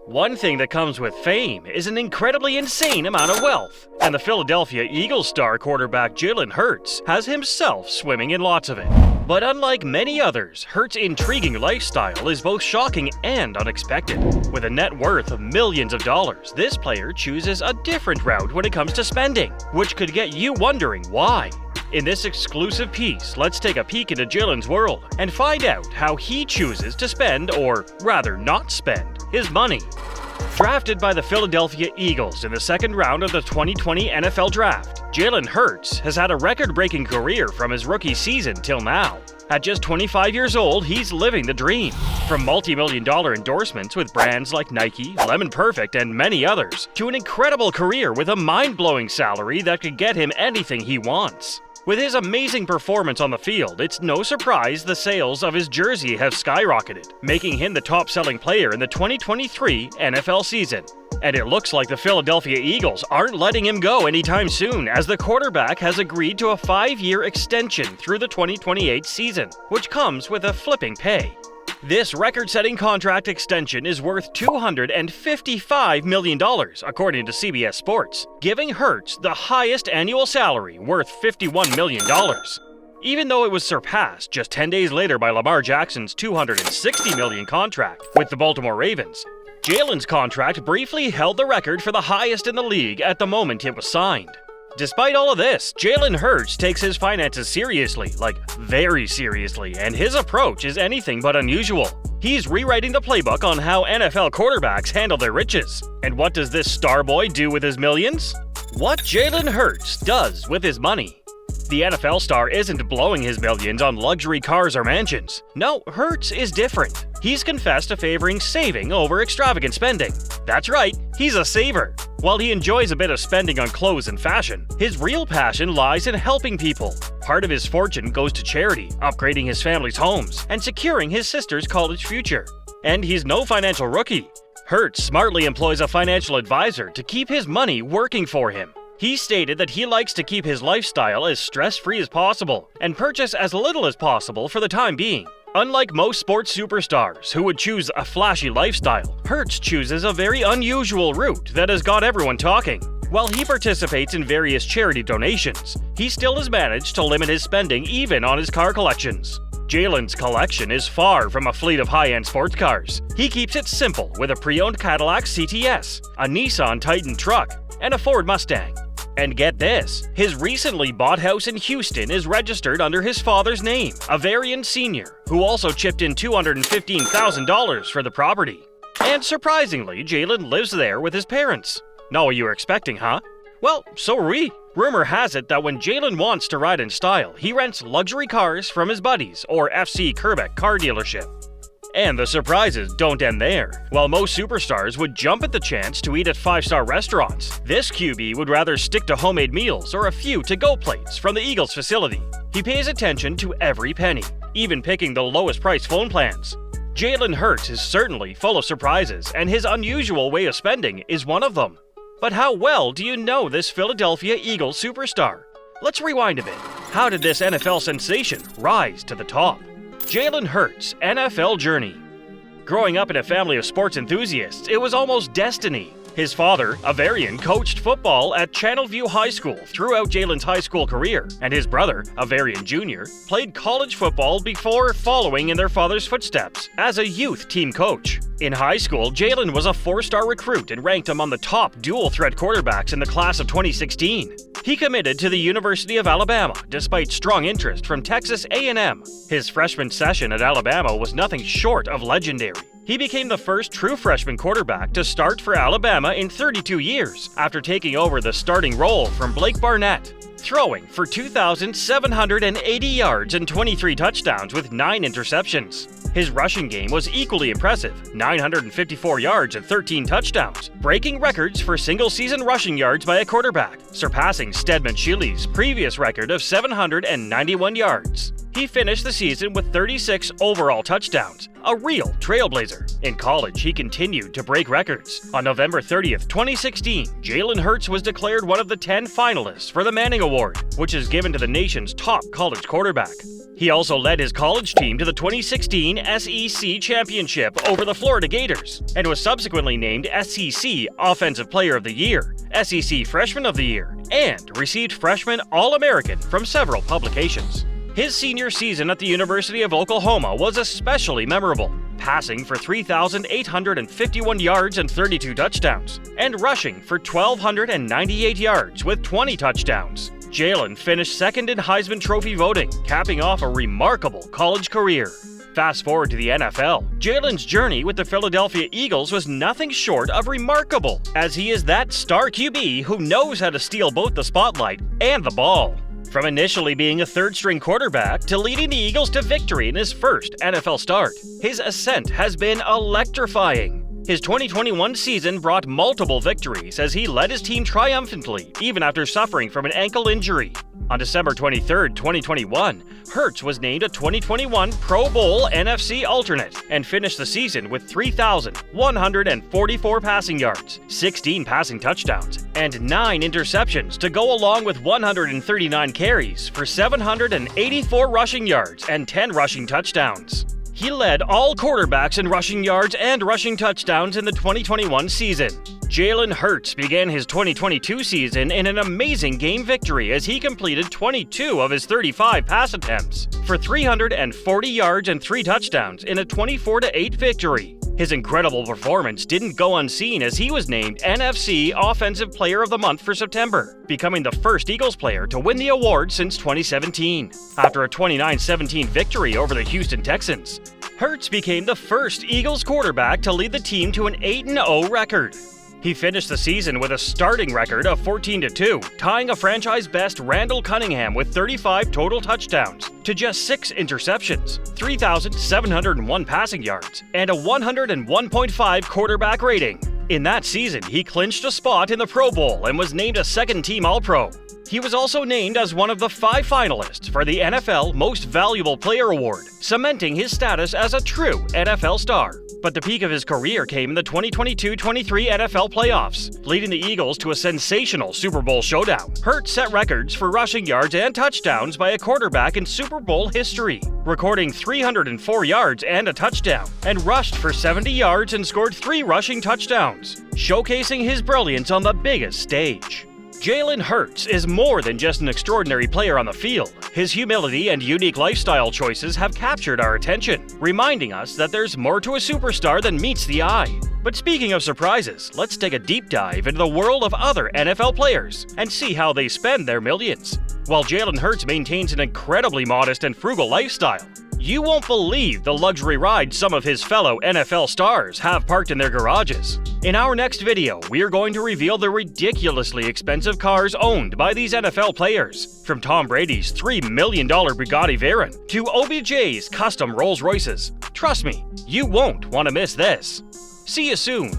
One thing that comes with fame is an incredibly insane amount of wealth, and the Philadelphia Eagles star quarterback Jalen Hurts has himself swimming in lots of it. But unlike many others, Hurts' intriguing lifestyle is both shocking and unexpected. With a net worth of millions of dollars, this player chooses a different route when it comes to spending, which could get you wondering why. In this exclusive piece, let's take a peek into Jalen's world and find out how he chooses to spend, or rather not spend, his money. Drafted by the Philadelphia Eagles in the second round of the 2020 NFL Draft, Jalen Hurts has had a record-breaking career from his rookie season till now. At just 25 years old, he's living the dream. From multi-million-dollar endorsements with brands like Nike, Lemon Perfect, and many others, to an incredible career with a mind-blowing salary that could get him anything he wants. With his amazing performance on the field, it's no surprise the sales of his jersey have skyrocketed, making him the top-selling player in the 2023 NFL season. And it looks like the Philadelphia Eagles aren't letting him go anytime soon, as the quarterback has agreed to a 5-year extension through the 2028 season, which comes with a flipping pay. This record-setting contract extension is worth $255 million, according to CBS Sports, giving Hurts the highest annual salary, worth $51 million. Even though it was surpassed just 10 days later by Lamar Jackson's $260 million contract with the Baltimore Ravens, Jalen's contract briefly held the record for the highest in the league at the moment it was signed. Despite all of this, Jalen Hurts takes his finances seriously, like very seriously, and his approach is anything but unusual. He's rewriting the playbook on how NFL quarterbacks handle their riches. And what does this star boy do with his millions? What Jalen Hurts does with his money. The NFL star isn't blowing his millions on luxury cars or mansions. No, Hurts is different. He's confessed to favoring saving over extravagant spending. That's right, he's a saver. While he enjoys a bit of spending on clothes and fashion, his real passion lies in helping people. Part of his fortune goes to charity, upgrading his family's homes, and securing his sister's college future. And he's no financial rookie. Hurts smartly employs a financial advisor to keep his money working for him. He stated that he likes to keep his lifestyle as stress-free as possible and purchase as little as possible for the time being. Unlike most sports superstars who would choose a flashy lifestyle, Hurts chooses a very unusual route that has got everyone talking. While he participates in various charity donations, he still has managed to limit his spending even on his car collections. Jalen's collection is far from a fleet of high-end sports cars. He keeps it simple with a pre-owned Cadillac CTS, a Nissan Titan truck, and a Ford Mustang. And get this, his recently bought house in Houston is registered under his father's name, a Varian Sr., who also chipped in $215,000 for the property. And surprisingly, Jalen lives there with his parents. Not what you were expecting, huh? Well, so are we. Rumor has it that when Jalen wants to ride in style, he rents luxury cars from his buddies or FC Kerbeck car dealership. And the surprises don't end there. While most superstars would jump at the chance to eat at 5-star restaurants, this QB would rather stick to homemade meals or a few to-go plates from the Eagles facility. He pays attention to every penny, even picking the lowest price phone plans. Jalen Hurts is certainly full of surprises, and his unusual way of spending is one of them. But how well do you know this Philadelphia Eagles superstar? Let's rewind a bit. How did this NFL sensation rise to the top? Jalen Hurts' NFL journey. Growing up in a family of sports enthusiasts, it was almost destiny. His father, a Varian, coached football at Channelview High School throughout Jalen's high school career, and his brother, a Varian Jr., played college football before following in their father's footsteps as a youth team coach. In high school, Jalen was a 4-star recruit and ranked among the top dual-threat quarterbacks in the class of 2016. He committed to the University of Alabama despite strong interest from Texas A&M. His freshman session at Alabama was nothing short of legendary. He became the first true freshman quarterback to start for Alabama in 32 years after taking over the starting role from Blake Barnett, throwing for 2,780 yards and 23 touchdowns with 9 interceptions. His rushing game was equally impressive, 954 yards and 13 touchdowns, breaking records for single-season rushing yards by a quarterback, surpassing Stedman Shiley's previous record of 791 yards. He finished the season with 36 overall touchdowns, a real trailblazer. In college, he continued to break records. On November 30th, 2016, Jalen Hurts was declared one of the 10 finalists for the Manning Award, which is given to the nation's top college quarterback. He also led his college team to the 2016 SEC Championship over the Florida Gators, and was subsequently named SEC Offensive Player of the Year, SEC Freshman of the Year, and received Freshman All-American from several publications. His senior season at the University of Oklahoma was especially memorable, passing for 3,851 yards and 32 touchdowns, and rushing for 1,298 yards with 20 touchdowns. Jalen finished second in Heisman Trophy voting, capping off a remarkable college career. Fast forward to the NFL, Jalen's journey with the Philadelphia Eagles was nothing short of remarkable, as he is that star QB who knows how to steal both the spotlight and the ball. From initially being a third-string quarterback to leading the Eagles to victory in his first NFL start, his ascent has been electrifying. His 2021 season brought multiple victories as he led his team triumphantly, even after suffering from an ankle injury. On December 23, 2021, Hurts was named a 2021 Pro Bowl NFC alternate and finished the season with 3,144 passing yards, 16 passing touchdowns, and 9 interceptions to go along with 139 carries for 784 rushing yards and 10 rushing touchdowns. He led all quarterbacks in rushing yards and rushing touchdowns in the 2021 season. Jalen Hurts began his 2022 season in an amazing game victory as he completed 22 of his 35 pass attempts for 340 yards and 3 touchdowns in a 24-8 victory. His incredible performance didn't go unseen as he was named NFC Offensive Player of the Month for September, becoming the first Eagles player to win the award since 2017. After a 29-17 victory over the Houston Texans, Hurts became the first Eagles quarterback to lead the team to an 8-0 record. He finished the season with a starting record of 14-2, tying a franchise-best Randall Cunningham with 35 total touchdowns to just 6 interceptions, 3,701 passing yards, and a 101.5 quarterback rating. In that season, he clinched a spot in the Pro Bowl and was named a second-team All-Pro. He was also named as one of the 5 finalists for the NFL Most Valuable Player Award, cementing his status as a true NFL star. But the peak of his career came in the 2022-23 NFL playoffs, leading the Eagles to a sensational Super Bowl showdown. Hurts set records for rushing yards and touchdowns by a quarterback in Super Bowl history, recording 304 yards and a touchdown, and rushed for 70 yards and scored 3 rushing touchdowns, showcasing his brilliance on the biggest stage. Jalen Hurts is more than just an extraordinary player on the field. His humility and unique lifestyle choices have captured our attention, reminding us that there's more to a superstar than meets the eye. But speaking of surprises, let's take a deep dive into the world of other NFL players and see how they spend their millions. While Jalen Hurts maintains an incredibly modest and frugal lifestyle, you won't believe the luxury rides some of his fellow NFL stars have parked in their garages. In our next video, we are going to reveal the ridiculously expensive cars owned by these NFL players, from Tom Brady's $3 million Bugatti Veyron to OBJ's custom Rolls Royces. Trust me, you won't want to miss this. See you soon.